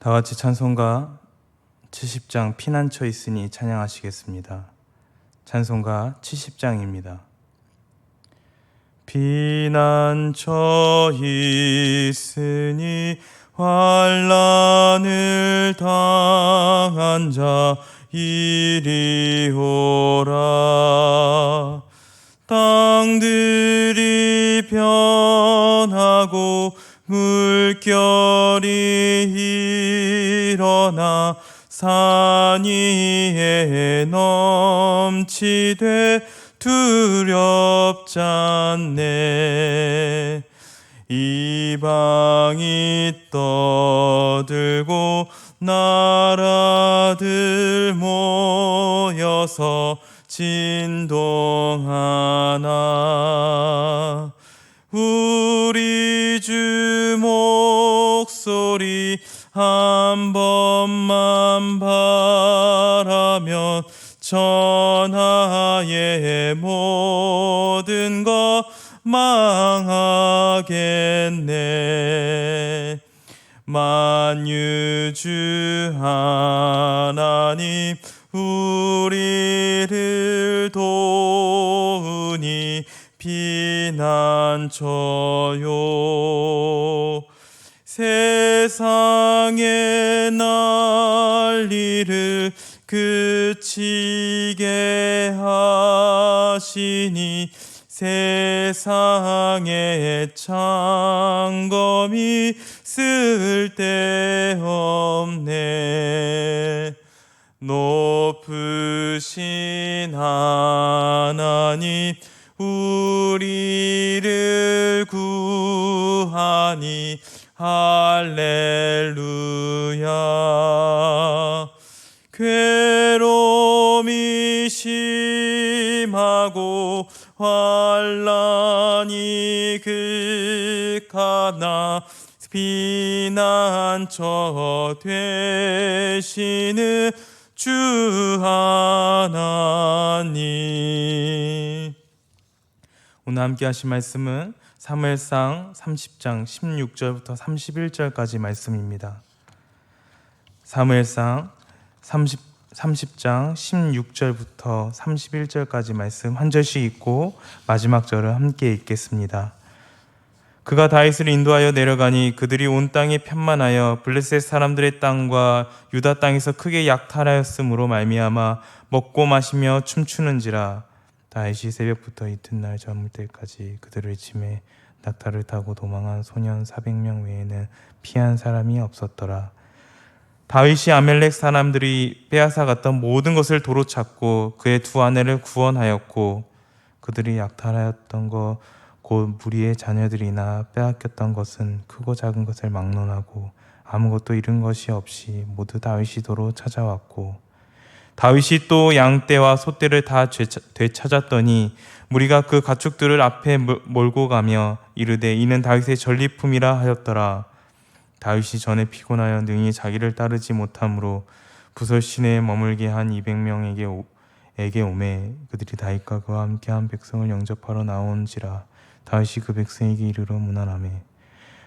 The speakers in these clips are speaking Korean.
다 같이 찬송가 70장 피난처 있으니 찬양하시겠습니다. 찬송가 70장입니다. 피난처 있으니 환난을 당한 자 이리 오라. 땅들이 변하고 물결이 일어나 산 위에 넘치되 두렵지 않네. 이방이 떠들고 나라들 모여서 진동하나. 우리 주 목소리 한 번만 바라면 천하의 모든 것 망하겠네. 만유주 하나님 우리를 도우니 피난처요. 세상의 난리를 그치게 하시니 세상의 창검이 쓸데없네. 높으신 하나님 우리를 구하니 할렐루야. 괴로움이 심하고 환난이 극하나 피난처 되시는 주 하나님. 오늘 함께 하실 말씀은 사무엘상 30장 16절부터 31절까지 말씀입니다. 사무엘상 30장 16절부터 31절까지 말씀 한 절씩 읽고 마지막 절을 함께 읽겠습니다. 그가 다윗을 인도하여 내려가니 그들이 온 땅에 편만하여 블레셋 사람들의 땅과 유다 땅에서 크게 약탈하였으므로 말미암아 먹고 마시며 춤추는지라. 다윗이 새벽부터 이튿날 저물 때까지 그들을 치매 낙타를 타고 도망한 소년 400명 외에는 피한 사람이 없었더라. 다윗이 아멜렉 사람들이 빼앗아갔던 모든 것을 도로 찾고 그의 두 아내를 구원하였고 그들이 약탈하였던 것 곧 무리의 자녀들이나 빼앗겼던 것은 크고 작은 것을 막론하고 아무것도 잃은 것이 없이 모두 다윗이 도로 찾아왔고 다윗이 또 양떼와 소떼를 다 되찾았더니 무리가 그 가축들을 앞에 몰고 가며 이르되 이는 다윗의 전리품이라 하였더라. 다윗이 전에 피곤하여 능히 자기를 따르지 못하므로 부설 시내에 머물게 한 200명에게 오매 그들이 다윗과 그와 함께한 백성을 영접하러 나온지라. 다윗이 그 백성에게 이르러 문안하매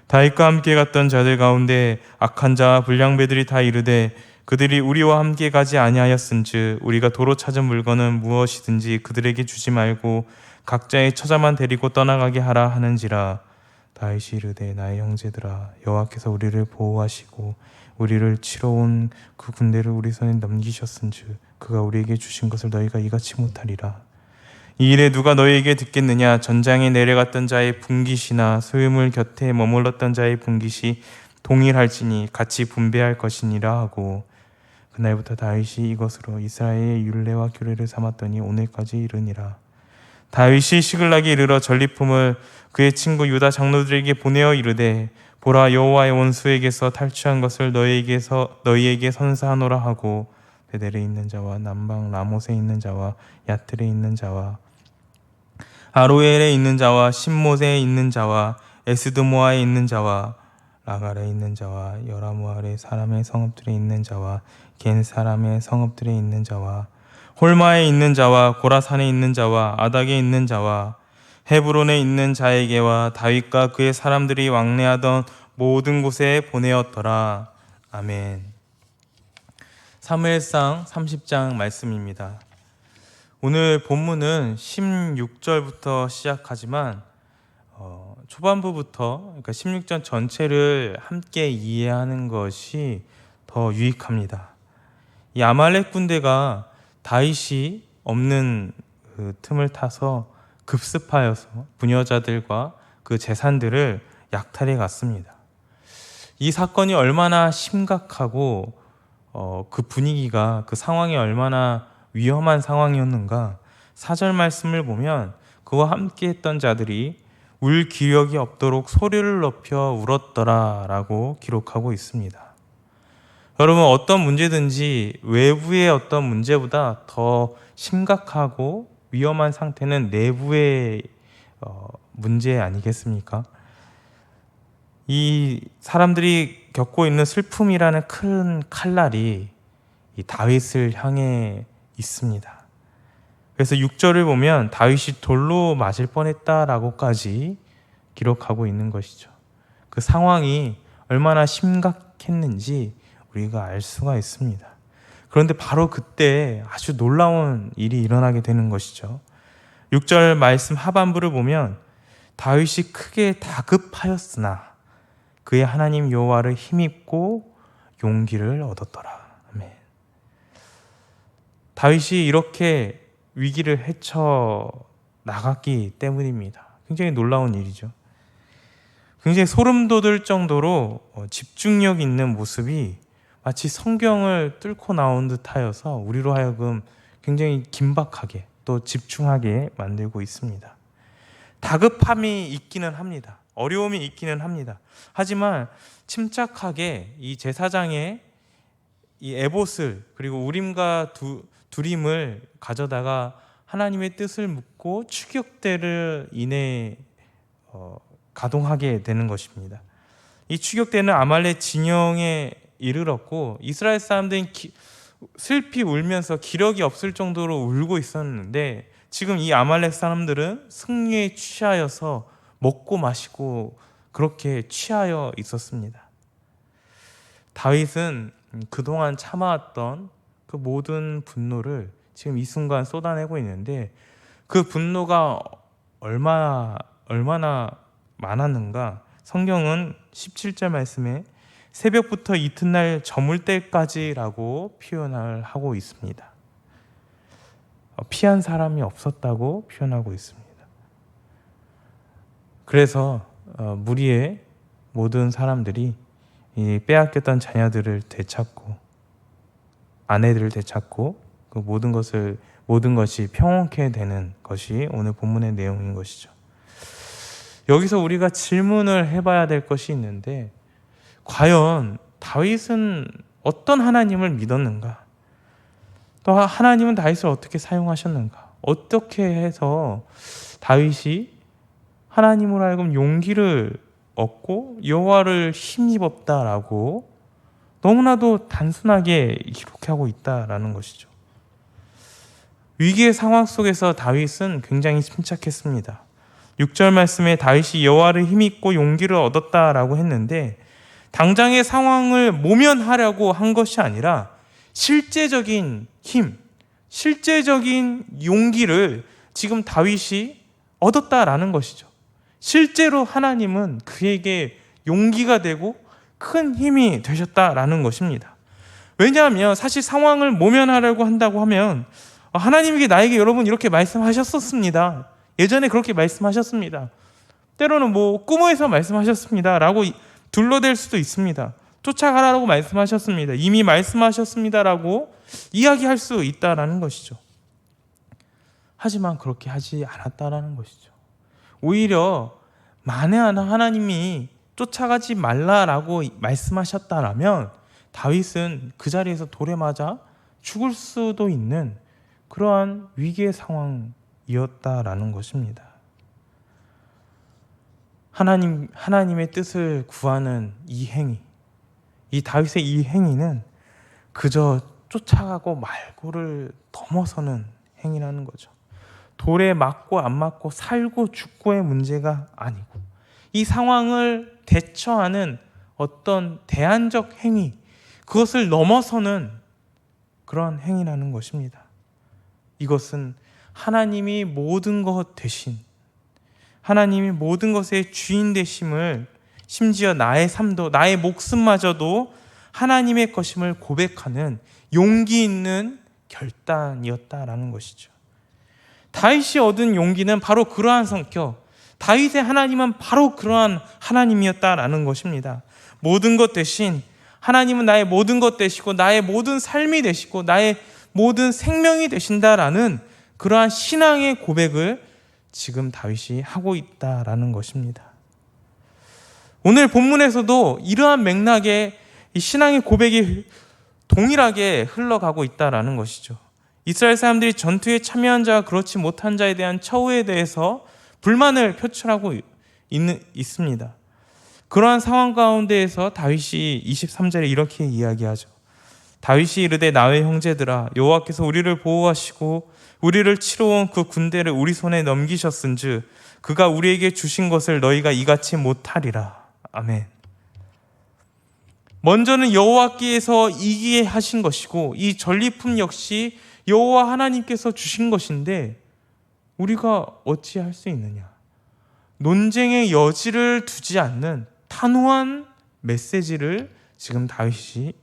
다윗과 함께 갔던 자들 가운데 악한 자와 불량배들이 다 이르되 그들이 우리와 함께 가지 아니하였은즉 우리가 도로 찾은 물건은 무엇이든지 그들에게 주지 말고 각자의 처자만 데리고 떠나가게 하라 하는지라. 다윗이 이르되 나의 형제들아 여호와께서 우리를 보호하시고 우리를 치러 온 그 군대를 우리 손에 넘기셨은즉 그가 우리에게 주신 것을 너희가 이같이 못하리라. 이 일에 누가 너희에게 듣겠느냐. 전장에 내려갔던 자의 분깃이나 소유물 곁에 머물렀던 자의 분깃이 동일할지니 같이 분배할 것이니라 하고 그날부터 다윗이 이것으로 이스라엘의 율례와 규례를 삼았더니 오늘까지 이르니라. 다윗이 시글락에 이르러 전리품을 그의 친구 유다 장로들에게 보내어 이르되 보라 여호와의 원수에게서 탈취한 것을 너희에게 선사하노라 하고 베델에 있는 자와 남방 라못에 있는 자와 야틀에 있는 자와 아로엘에 있는 자와 신못에 있는 자와 에스드모아에 있는 자와 라갈에 있는 자와 여라무알의 사람의 성읍들에 있는 자와 겐 사람의 성읍들에 있는 자와 홀마에 있는 자와 고라산에 있는 자와 아닥에 있는 자와 헤브론에 있는 자에게와 다윗과 그의 사람들이 왕래하던 모든 곳에 보내었더라. 아멘. 사무엘상 30장 말씀입니다. 오늘 본문은 16절부터 시작하지만 초반부부터 그러니까 16절 전체를 함께 이해하는 것이 더 유익합니다. 이 아말렉 군대가 다윗이 없는 그 틈을 타서 급습하여서 부녀자들과 그 재산들을 약탈해 갔습니다. 이 사건이 얼마나 심각하고 그 분위기가 그 상황이 얼마나 위험한 상황이었는가. 4절 말씀을 보면 그와 함께 했던 자들이 울 기력이 없도록 소리를 높여 울었더라 라고 기록하고 있습니다. 여러분, 어떤 문제든지 외부의 어떤 문제보다 더 심각하고 위험한 상태는 내부의 문제 아니겠습니까? 이 사람들이 겪고 있는 슬픔이라는 큰 칼날이 이 다윗을 향해 있습니다. 그래서 6절을 보면 다윗이 돌로 맞을 뻔했다라고까지 기록하고 있는 것이죠. 그 상황이 얼마나 심각했는지 우리가 알 수가 있습니다. 그런데 바로 그때 아주 놀라운 일이 일어나게 되는 것이죠. 6절 말씀 하반부를 보면 다윗이 크게 다급하였으나 그의 하나님 여호와를 힘입고 용기를 얻었더라. 아멘. 다윗이 이렇게 위기를 헤쳐 나갔기 때문입니다. 굉장히 놀라운 일이죠. 굉장히 소름 돋을 정도로 집중력 있는 모습이 마치 성경을 뚫고 나온 듯하여서 우리로 하여금 굉장히 긴박하게 또 집중하게 만들고 있습니다. 다급함이 있기는 합니다. 어려움이 있기는 합니다. 하지만 침착하게 이 제사장의 이 에봇을 그리고 우림과 두림을 가져다가 하나님의 뜻을 묻고 추격대를 인해 가동하게 되는 것입니다. 이 추격대는 아말렉 진영에 이르렀고 이스라엘 사람들은 슬피 울면서 기력이 없을 정도로 울고 있었는데 지금 이 아말렉 사람들은 승리에 취하여서 먹고 마시고 그렇게 취하여 있었습니다. 다윗은 그동안 참아왔던 그 모든 분노를 지금 이 순간 쏟아내고 있는데 그 분노가 얼마나 많았는가? 성경은 17절 말씀에 새벽부터 이튿날 저물 때까지라고 표현을 하고 있습니다. 피한 사람이 없었다고 표현하고 있습니다. 그래서 무리의 모든 사람들이 이 빼앗겼던 자녀들을 되찾고 아내들을 되찾고 그 모든 것이 평온케 되는 것이 오늘 본문의 내용인 것이죠. 여기서 우리가 질문을 해봐야 될 것이 있는데 과연 다윗은 어떤 하나님을 믿었는가? 또 하나님은 다윗을 어떻게 사용하셨는가? 어떻게 해서 다윗이 하나님으로 하여금 용기를 얻고 여호와를 힘입었다라고 너무나도 단순하게 기록하고 있다라는 것이죠. 위기의 상황 속에서 다윗은 굉장히 침착했습니다. 6절 말씀에 다윗이 여호와를 힘입고 용기를 얻었다라고 했는데 당장의 상황을 모면하려고 한 것이 아니라 실제적인 힘, 실제적인 용기를 지금 다윗이 얻었다라는 것이죠. 실제로 하나님은 그에게 용기가 되고 큰 힘이 되셨다라는 것입니다. 왜냐하면 사실 상황을 모면하려고 한다고 하면 하나님에게 나에게 여러분 이렇게 말씀하셨었습니다. 예전에 그렇게 말씀하셨습니다. 때로는 꿈에서 말씀하셨습니다 라고 둘러댈 수도 있습니다. 쫓아가라고 말씀하셨습니다. 이미 말씀하셨습니다 라고 이야기할 수 있다라는 것이죠. 하지만 그렇게 하지 않았다라는 것이죠. 오히려 만에 하나 하나님이 쫓아가지 말라라고 말씀하셨다라면 다윗은 그 자리에서 돌에 맞아 죽을 수도 있는 그러한 위기의 상황이었다라는 것입니다. 하나님의 뜻을 구하는 이 행위, 이 다윗의 이 행위는 그저 쫓아가고 말고를 넘어서는 행위라는 거죠. 돌에 맞고 안 맞고 살고 죽고의 문제가 아니고 이 상황을 대처하는 어떤 대안적 행위, 그것을 넘어서는 그런 행위라는 것입니다. 이것은 하나님이 모든 것 대신 하나님이 모든 것의 주인 되심을 심지어 나의 삶도 나의 목숨마저도 하나님의 것임을 고백하는 용기 있는 결단이었다라는 것이죠. 다윗이 얻은 용기는 바로 그러한 성격, 다윗의 하나님은 바로 그러한 하나님이었다라는 것입니다. 모든 것 대신 하나님은 나의 모든 것 되시고 나의 모든 삶이 되시고 나의 모든 생명이 되신다라는 그러한 신앙의 고백을 지금 다윗이 하고 있다라는 것입니다. 오늘 본문에서도 이러한 맥락의 이 신앙의 고백이 동일하게 흘러가고 있다라는 것이죠. 이스라엘 사람들이 전투에 참여한 자와 그렇지 못한 자에 대한 처우에 대해서 불만을 표출하고 있습니다. 그러한 상황 가운데에서 다윗이 23절에 이렇게 이야기하죠. 다윗이 이르되 나의 형제들아 여호와께서 우리를 보호하시고 우리를 치러온 그 군대를 우리 손에 넘기셨은즉 그가 우리에게 주신 것을 너희가 이같이 못하리라. 아멘. 먼저는 여호와께서 이기게 하신 것이고 이 전리품 역시 여호와 하나님께서 주신 것인데 우리가 어찌할 수 있느냐? 논쟁의 여지를 두지 않는 단호한 메시지를 지금 다윗이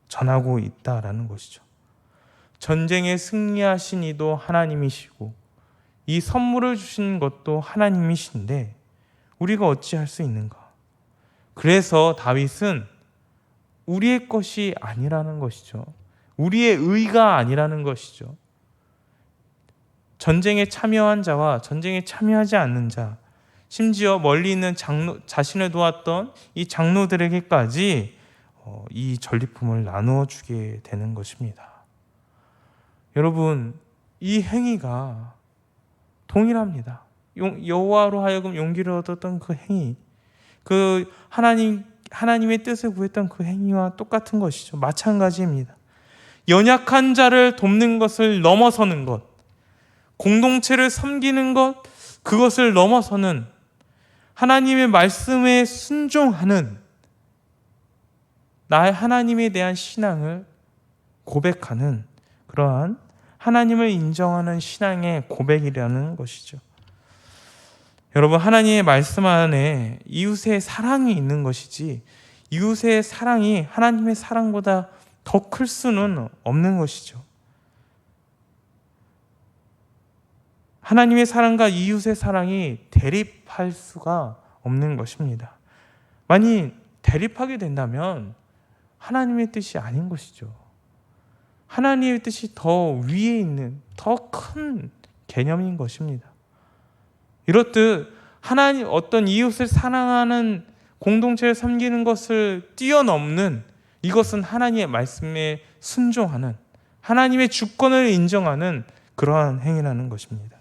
전하고 있다라는 것이죠. 전쟁에 승리하신 이도 하나님이시고 이 선물을 주신 것도 하나님이신데 우리가 어찌할 수 있는가? 그래서 다윗은 우리의 것이 아니라는 것이죠. 우리의 의가 아니라는 것이죠. 전쟁에 참여한 자와 전쟁에 참여하지 않는 자, 심지어 멀리 있는 자신을 도왔던 이 장로들에게까지 이 전리품을 나누어 주게 되는 것입니다. 여러분, 이 행위가 동일합니다. 여호와로 하여금 용기를 얻었던 그 행위, 그 하나님의 뜻을 구했던 그 행위와 똑같은 것이죠. 마찬가지입니다. 연약한 자를 돕는 것을 넘어서는 것, 공동체를 섬기는 것, 그것을 넘어서는 하나님의 말씀에 순종하는 나의 하나님에 대한 신앙을 고백하는 그러한 하나님을 인정하는 신앙의 고백이라는 것이죠. 여러분, 하나님의 말씀 안에 이웃의 사랑이 있는 것이지 이웃의 사랑이 하나님의 사랑보다 더 클 수는 없는 것이죠. 하나님의 사랑과 이웃의 사랑이 대립할 수가 없는 것입니다. 만약 대립하게 된다면 하나님의 뜻이 아닌 것이죠. 하나님의 뜻이 더 위에 있는 더 큰 개념인 것입니다. 이렇듯 하나님 어떤 이웃을 사랑하는 공동체를 섬기는 것을 뛰어넘는 이것은 하나님의 말씀에 순종하는 하나님의 주권을 인정하는 그러한 행위라는 것입니다.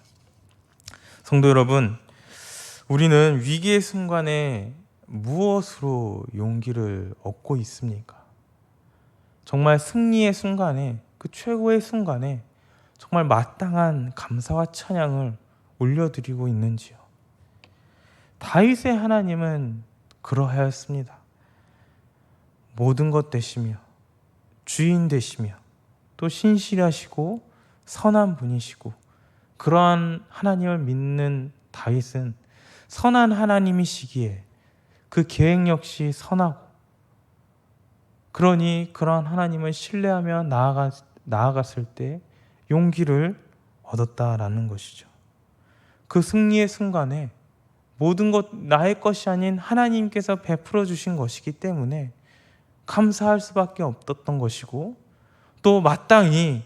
성도 여러분, 우리는 위기의 순간에 무엇으로 용기를 얻고 있습니까? 정말 승리의 순간에, 그 최고의 순간에 정말 마땅한 감사와 찬양을 올려드리고 있는지요? 다윗의 하나님은 그러하였습니다. 모든 것 되시며 주인 되시며 또 신실하시고 선한 분이시고 그러한 하나님을 믿는 다윗은 선한 하나님이시기에 그 계획 역시 선하고 그러니 그러한 하나님을 신뢰하며 나아갔을 때 용기를 얻었다라는 것이죠. 그 승리의 순간에 모든 것 나의 것이 아닌 하나님께서 베풀어 주신 것이기 때문에 감사할 수밖에 없었던 것이고 또 마땅히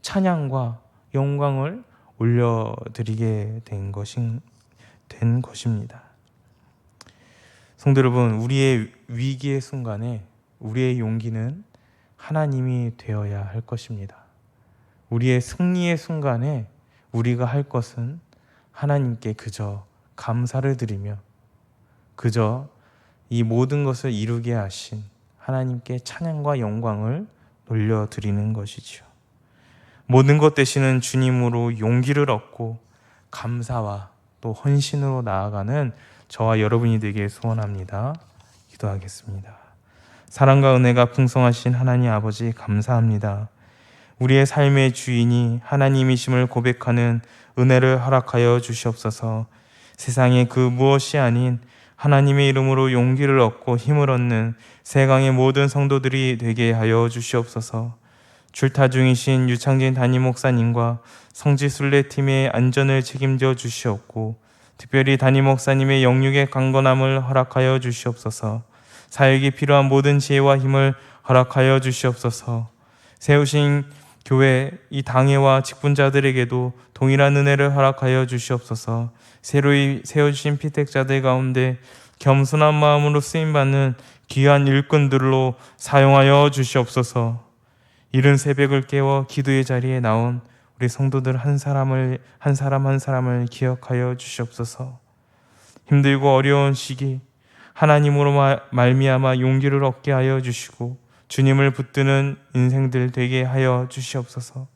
찬양과 영광을 올려드리게 된 것입니다. 성도 여러분, 우리의 위기의 순간에 우리의 용기는 하나님이 되어야 할 것입니다. 우리의 승리의 순간에 우리가 할 것은 하나님께 그저 감사를 드리며 그저 이 모든 것을 이루게 하신 하나님께 찬양과 영광을 돌려드리는 것이지요. 모든 것 되시는 주님으로 용기를 얻고 감사와 또 헌신으로 나아가는 저와 여러분이 되길 소원합니다. 기도하겠습니다. 사랑과 은혜가 풍성하신 하나님 아버지, 감사합니다. 우리의 삶의 주인이 하나님이심을 고백하는 은혜를 허락하여 주시옵소서. 세상에 그 무엇이 아닌 하나님의 이름으로 용기를 얻고 힘을 얻는 세강의 모든 성도들이 되게 하여 주시옵소서. 출타 중이신 유창진 담임 목사님과 성지 순례팀의 안전을 책임져 주시옵고 특별히 담임 목사님의 영육의 강건함을 허락하여 주시옵소서. 사역이 필요한 모든 지혜와 힘을 허락하여 주시옵소서. 세우신 교회 이 당회와 직분자들에게도 동일한 은혜를 허락하여 주시옵소서. 새로이 세워주신 피택자들 가운데 겸손한 마음으로 쓰임받는 귀한 일꾼들로 사용하여 주시옵소서. 이른 새벽을 깨워 기도의 자리에 나온 우리 성도들 한 사람 한 사람을 기억하여 주시옵소서. 힘들고 어려운 시기 하나님으로 말미암아 용기를 얻게 하여 주시고 주님을 붙드는 인생들 되게 하여 주시옵소서.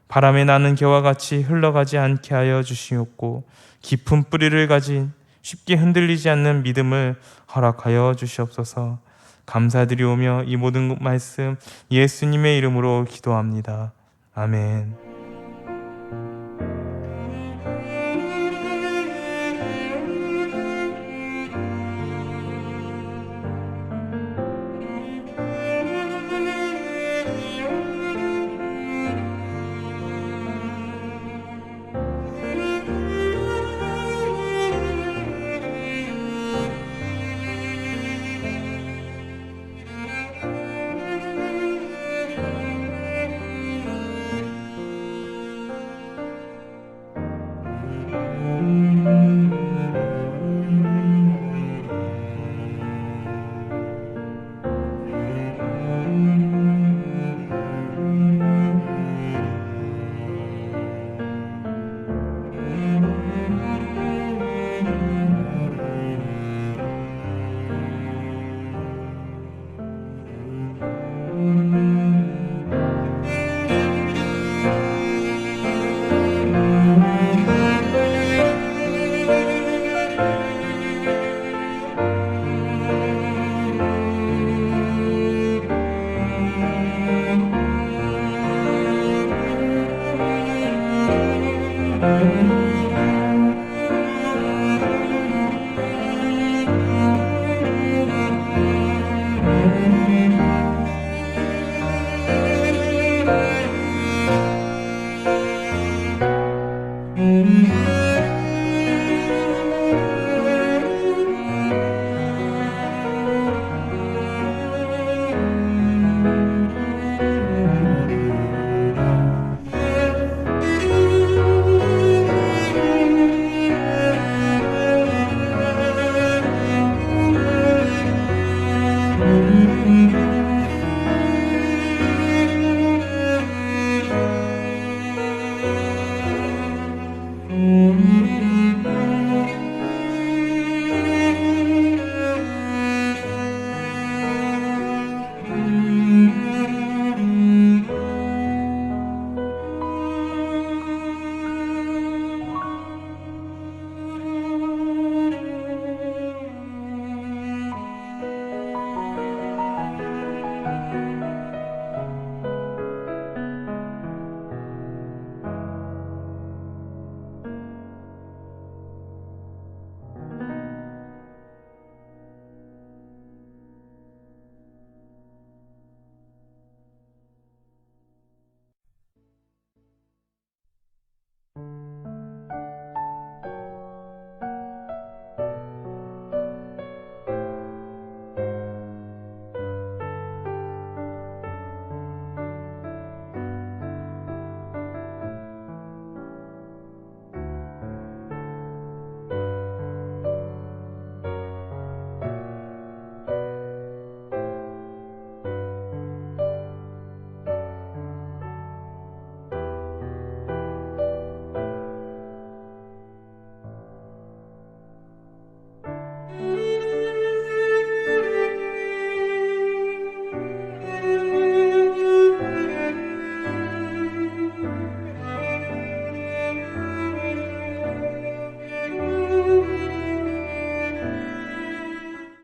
바람에 나는 겨와 같이 흘러가지 않게 하여 주시옵고 깊은 뿌리를 가진 쉽게 흔들리지 않는 믿음을 허락하여 주시옵소서. 감사드리오며 이 모든 말씀 예수님의 이름으로 기도합니다. 아멘.